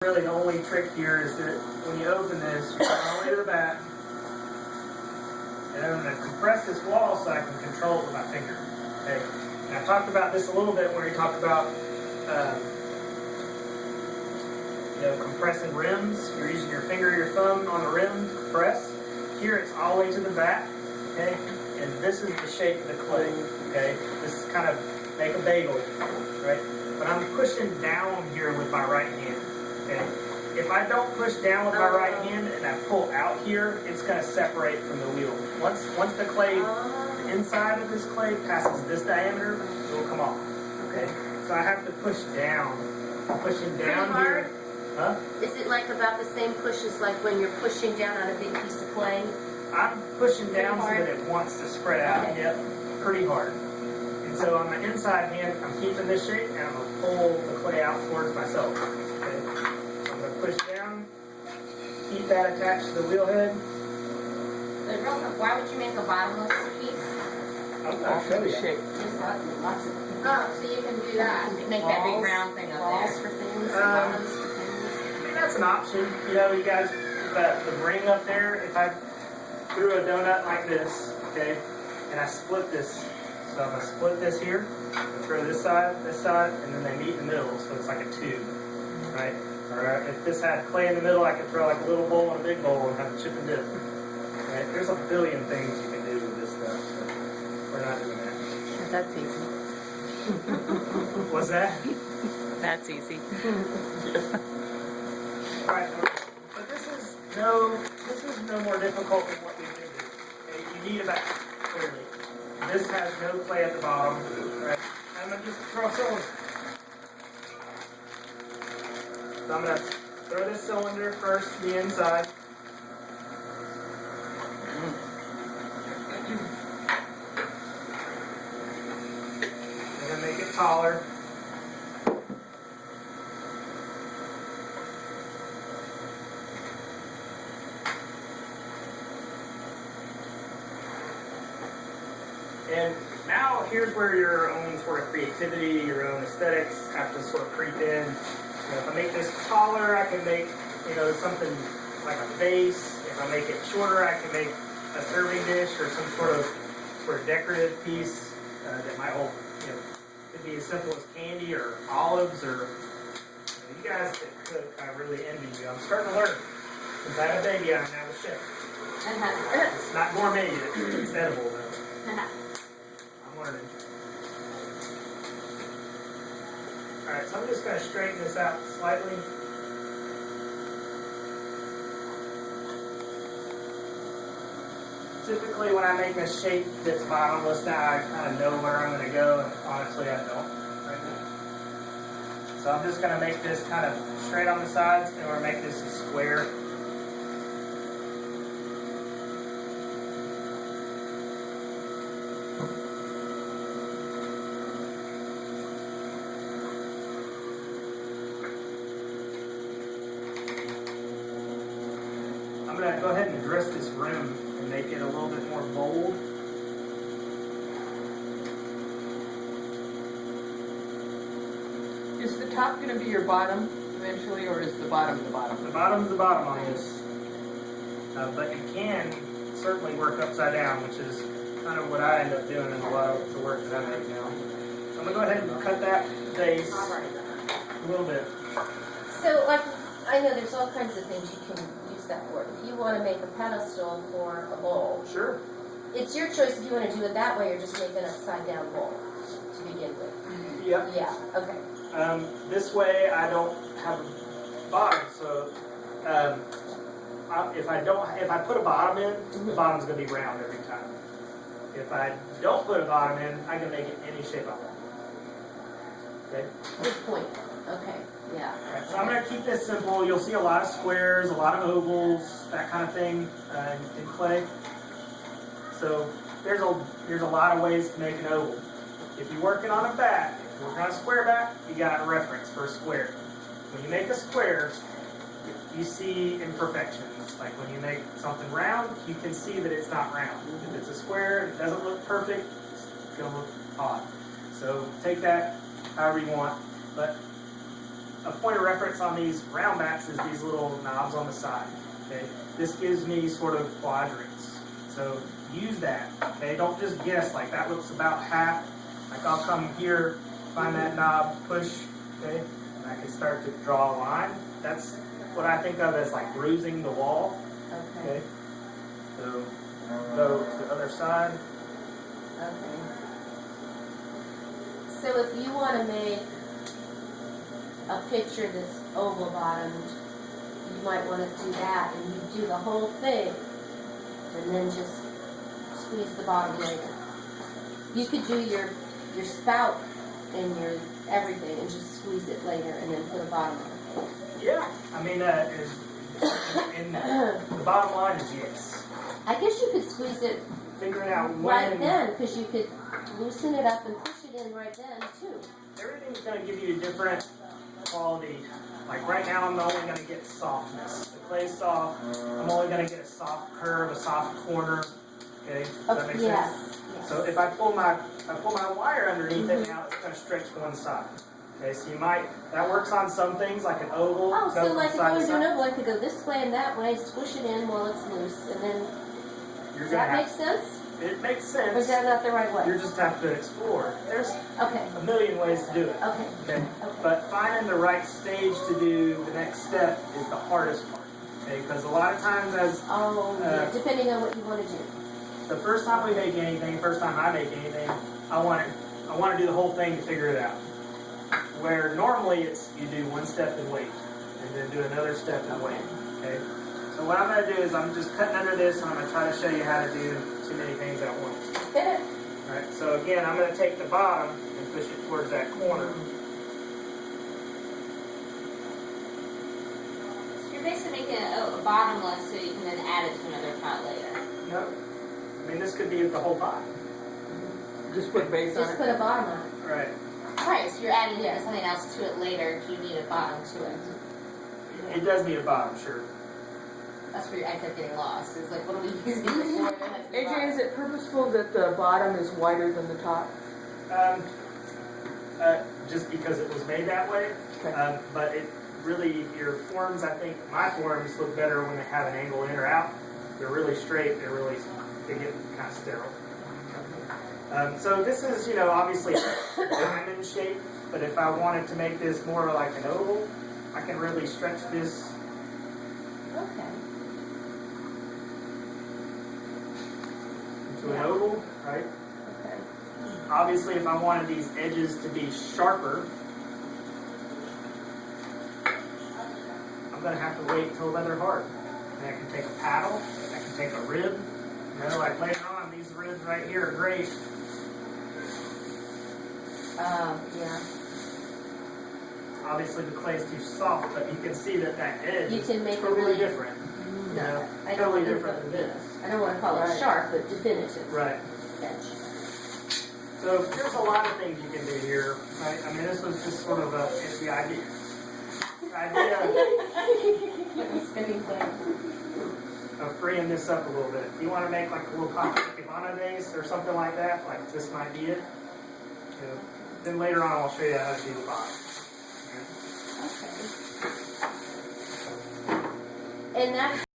Really, the only trick here is that when you open this, you go all the way to the back, and I'm going to compress this wall so I can control it with my finger. Okay. And I talked about this a little bit where we talked about compressing rims. You're using your finger or your thumb on the rim to compress. Here it's all the way to the back. Okay, and this is the shape of the clay. Okay, this is kind of make a bagel, right? But I'm pushing down here with my right hand. Okay, if I don't push down with my right hand and I pull out here, it's going to separate from the wheel. Once the clay, the inside of this clay passes this diameter, it will come off. Okay, so I have to push down. I'm pushing down here. Huh? Is it like about the same push as like when you're pushing down on a big piece of clay? I'm pushing down so that it wants to spread out. Okay. Yep, pretty hard. And so on my inside hand, I'm keeping this shape and I'm going to pull the clay out towards myself. Okay. So I'm going to push down, keep that attached to the wheel head. But real quick, why would you make a bottomless piece? I'll show you. Shape. Oh, so you can do that. Make that big round thing up there. For things, bottoms for things. I mean, that's an option. You know, you guys, the ring up there, if I threw a donut like this, okay, and I split this, so I'm going to split this here, and throw this side, and then they meet in the middle, so it's like a tube, right? Or if this had clay in the middle, I could throw like a little bowl and a big bowl and have a chip and dip. Right? There's a billion things you can do with this stuff, so we're not doing that. That's easy. What's that? That's easy. Right, but this is no more difficult than what we did here. Okay? You need a back, clearly. This has no clay at the bottom. Right? I'm going to just throw a cylinder. So I'm going to throw this cylinder first to the inside. I'm going to make it taller. And now here's where your own sort of creativity, your own aesthetics have to sort of creep in. You know, if I make this taller, I can make, something like a vase. If I make it shorter, I can make a serving dish or some sort of decorative piece that might hold, could be as simple as candy or olives or, you guys that cook, I really envy you. I'm starting to learn. Since I had a baby, I'm now a chef. It's not gourmet yet, it's edible though. I'm learning. Alright, so I'm just going to straighten this out slightly. Typically when I make a shape that's bottomless now, I kind of know where I'm going to go, and honestly I don't right now. So I'm just going to make this kind of straight on the sides, and we're going to make this a square. I'm going to go ahead and address this rim and make it a little bit more bold. Is the top going to be your bottom eventually, or is the bottom the bottom? The bottom's the bottom on this. But you can certainly work upside down, which is kind of what I end up doing in a lot of the work that I make now. So I'm going to go ahead and cut that base a little bit. So, like, I know there's all kinds of things you can use that for. If you want to make a pedestal for a bowl, Sure. it's your choice if you want to do it that way or just make an upside down bowl to begin with. Yep. Yeah, okay. This way I don't have a bottom, so if I put a bottom in, the bottom's going to be round every time. If I don't put a bottom in, I can make it any shape I want. Okay? Good point. Okay, yeah. Right, so I'm going to keep this simple. You'll see a lot of squares, a lot of ovals, that kind of thing in clay. So there's a lot of ways to make an oval. If you're working on a back, if you're working on a square back, you got a reference for a square. When you make a square, you see imperfections. Like when you make something round, you can see that it's not round. If it's a square, it doesn't look perfect, it's going to look odd. So take that however you want. But a point of reference on these round bats is these little knobs on the side. Okay, this gives me sort of quadrants. So use that. Okay, don't just guess like that looks about half. Like I'll come here, find that knob, push. Okay, and I can start to draw a line. That's what I think of as like bruising the wall. Okay. Okay, so go to the other side. Okay. So if you want to make a picture that's oval bottomed, you might want to do that, and you do the whole thing, and then just squeeze the bottom later. You could do your spout and your everything, and just squeeze it later, and then put a bottom on it. Yeah, I mean, the bottom line is yes. I guess you could squeeze it Figuring out when. right then, because you could loosen it up and push it in right then too. Everything's going to give you a different quality. Like right now, I'm only going to get softness. The clay's soft. I'm only going to get a soft curve, a soft corner. Okay, does that make Yes. sense? So if I pull my wire underneath it now, it's going to stretch to one side. Okay, so that works on some things like an oval. Oh, so goes like from if I side was to doing side. an oval, I could go this way and that way, squish it in while it's loose, and then, You're does that gonna make sense? It makes Or is sense. that not the right way? You just have to explore. There's Okay, a million ways to do it. okay, Okay, okay. but finding the right stage to do the next step is the hardest part. Okay, because a lot of times Oh, yeah, depending on what you want to do. the first time we make anything, first time I make anything, I want to do the whole thing to figure it out. Where normally it's you do one step and wait, and then do another step and wait. Okay, so what I'm going to do is I'm just cutting under this, and I'm going to try to show you how to do too many things at once. Hit it. All right, so again, I'm going to take the bottom and push it towards that corner. So you're basically making a bottomless so you can then add it to another pot later. No, I mean this could be the whole bottom. Just put base on Just it. put a bottom on it. All right. Right, so you're adding something else to it later. Do you need a bottom to it? It does need a bottom, sure. That's where I kept getting lost. It's like, what are we using it for? There has to be a AJ, bottom. is it purposeful that the bottom is wider than the top? Just because it was made that way. Okay. But it really, your forms, I think my forms look better when they have an angle in or out. They're really straight. They get kind of sterile. So this is, obviously a diamond shape. But if I wanted to make this more like an oval, I can really stretch this. Okay. To an oval, right? Okay. Obviously, if I wanted these edges to be sharper, I'm going to have to wait until they're hard. And I can take a paddle, I can take a rib. Like later on, these ribs right here are great. Yeah. Obviously, the clay is too soft, but you can see that edge You is can make a totally really different. No, I don't totally want to different than this. I don't want to call it Right. sharp, but definitive Right. edge. So there's a lot of things you can do here. Right? I mean, this was just sort of it's the idea. The idea Like a spinning thing. of freeing this up a little bit. If you want to make like a little Cabana vase or something like that, like this might be it. Then later on, I'll show you how to do the bottom. Okay. And that's